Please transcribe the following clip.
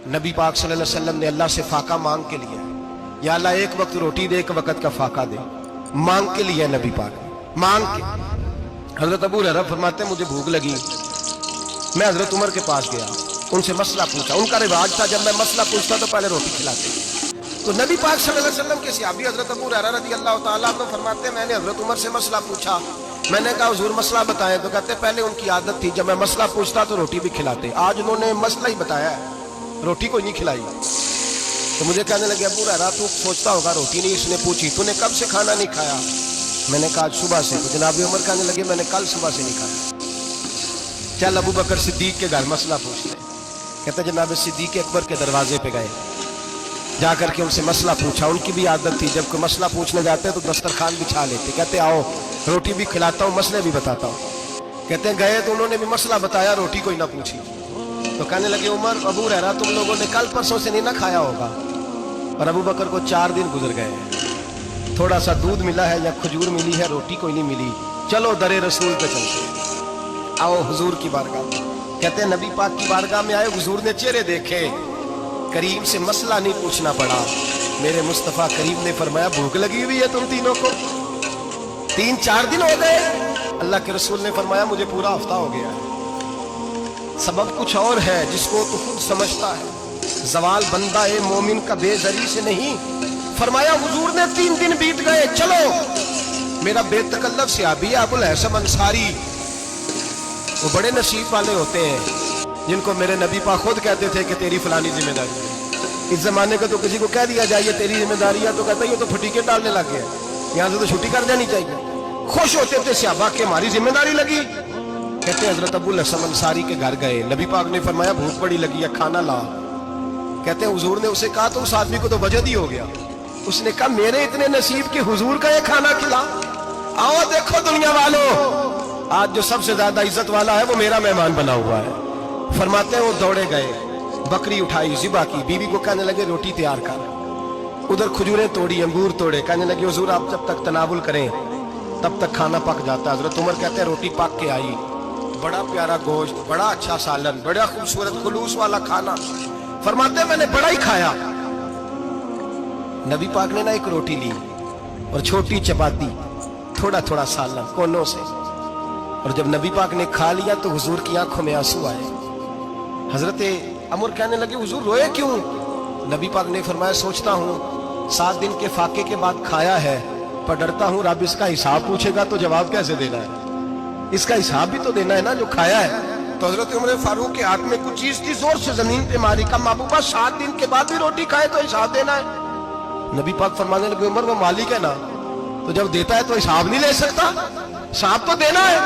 نبی پاک صلی اللہ علیہ وسلم نے اللہ سے فاقہ مانگ کے لیا، یا اللہ ایک وقت روٹی دے، ایک وقت کا فاقہ دے، مانگ کے لیا نبی پاک مانگ کے۔ حضرت ابو ہریرہ فرماتے ہیں مجھے بھوک لگی، میں حضرت عمر کے پاس گیا، ان سے مسئلہ پوچھا۔ ان کا رواج تھا جب میں مسئلہ پوچھتا تو پہلے روٹی کھلاتے۔ تو نبی پاک صلی اللہ علیہ وسلم کے صحابی حضرت ابو ہریرہ رضی اللہ تعالیٰ عنہ فرماتے ہیں میں نے حضرت عمر سے مسئلہ پوچھا، میں نے کہا حضور مسئلہ بتائیں، تو کہتے پہلے ان کی عادت تھی جب میں مسئلہ پوچھتا تو روٹی بھی کھلاتے، آج انہوں نے مسئلہ ہی بتایا ہے، روٹی کوئی نہیں کھلائی۔ تو مجھے کہنے لگے ابو ہریرہ تو سوچتا ہوگا روٹی نہیں اس نے پوچھی، تو نے کب سے کھانا نہیں کھایا؟ میں نے کہا آج صبح سے۔ تو جناب عمر کہنے لگے میں نے کل صبح سے نہیں کھایا، چل ابو بکر صدیق کے گھر مسئلہ پوچھ لیں۔ کہتے جناب صدیق اکبر کے دروازے پہ گئے، جا کر کے ان سے مسئلہ پوچھا۔ ان کی بھی عادت تھی جب کوئی مسئلہ پوچھنے جاتے تو دسترخوان بچھا لیتے، کہتے آؤ روٹی بھی کھلاتا ہوں مسئلے بھی بتاتا ہوں۔ کہتے ہیں گئے تو انہوں نے بھی مسئلہ بتایا، روٹی کوئی نہ پوچھی۔ تو کہنے لگے عمر ابو ہریرہ تم لوگوں نے کل پرسوں سے نہیں نہ کھایا ہوگا۔ اور ابو بکر کو 4 دن گزر گئے، تھوڑا سا دودھ ملا ہے یا کھجور ملی ہے، روٹی کوئی نہیں ملی، چلو در رسول پہ چلتے، آؤ حضور کی بارگاہ۔ کہتے ہیں نبی پاک کی بارگاہ میں آئے، حضور نے چہرے دیکھے، کریم سے مسئلہ نہیں پوچھنا پڑا۔ میرے مصطفیٰ کریم نے فرمایا بھوک لگی ہوئی ہے تم تینوں کو، 3-4 دن ہو گئے۔ اللہ کے رسول نے فرمایا مجھے پورا ہفتہ ہو گیا ہے۔ سبب کچھ اور ہے جس کو تو خود سمجھتا ہے، زوال بندہ مومن کا بے زری سے نہیں۔ فرمایا حضور نے 3 دن بیت گئے، چلو۔ میرا بے تکلف صحابی ابو الحسن انصاری، وہ بڑے نصیب والے ہوتے ہیں جن کو میرے نبی پاک خود کہتے تھے کہ تیری فلانی ذمہ داری ہے۔ اس زمانے کا تو کسی کو کہہ دیا جائے یہ تیری ذمہ داری ہے تو کہتا ہے یہ تو پھٹیکے ڈالنے لگ گیا، یہاں سے تو چھٹی کر جانی چاہیے۔ خوش ہوتے تھے صحابہ کہ ہماری ذمہ داری لگی۔ کہتے ہیں حضرت ابو الحسن انصاری کے گھر گئے، نبی پاک نے فرمایا بھوک بڑی لگی ہے کھانا لا۔ کہتے ہیں حضور نے اسے کہا تو اس آدمی کو تو وجد ہی ہو گیا، اس نے کہا میرے اتنے نصیب کہ حضور کا یہ کھانا کھلا۔ آؤ دیکھو دنیا والوں، آج جو سب سے زیادہ عزت والا ہے وہ میرا مہمان بنا ہوا ہے۔ فرماتے ہیں وہ دوڑے گئے، بکری اٹھائی، ذبح کی، بیوی کو کہنے لگے روٹی تیار کر، ادھر کھجوریں توڑی، انگور توڑے، کہنے لگے حضور آپ جب تک تناول کریں تب تک کھانا پک جاتا۔ حضرت عمر کہتے ہیں روٹی پک کے آئی، بڑا پیارا گوشت، بڑا اچھا سالن، بڑا خوبصورت خلوص والا کھانا۔ فرماتے ہیں میں نے بڑا ہی کھایا۔ نبی پاک نے نا ایک روٹی لی اور چھوٹی چپاتی، تھوڑا تھوڑا سالن کونوں سے، اور جب نبی پاک نے کھا لیا تو حضور کی آنکھوں میں آنسو آئے۔ حضرت عمر کہنے لگے حضور روئے کیوں؟ نبی پاک نے فرمایا سوچتا ہوں 7 دن کے فاقے کے بعد کھایا ہے، پر ڈرتا ہوں رب اس کا حساب پوچھے گا تو جواب کیسے دینا ہے، اس کا حساب بھی تو دینا ہے نا جو کھایا ہے۔ تو حضرت عمر فاروق کے ہاتھ میں کچھ چیز تھی، زور سے زمین پہ ماری، کہا محبوبہ 7 دن کے بعد بھی روٹی کھائے تو حساب دینا ہے۔ نبی پاک فرمانے لگے عمر وہ مالک ہے نا، تو جب دیتا ہے تو حساب نہیں لے سکتا، حساب تو دینا ہے۔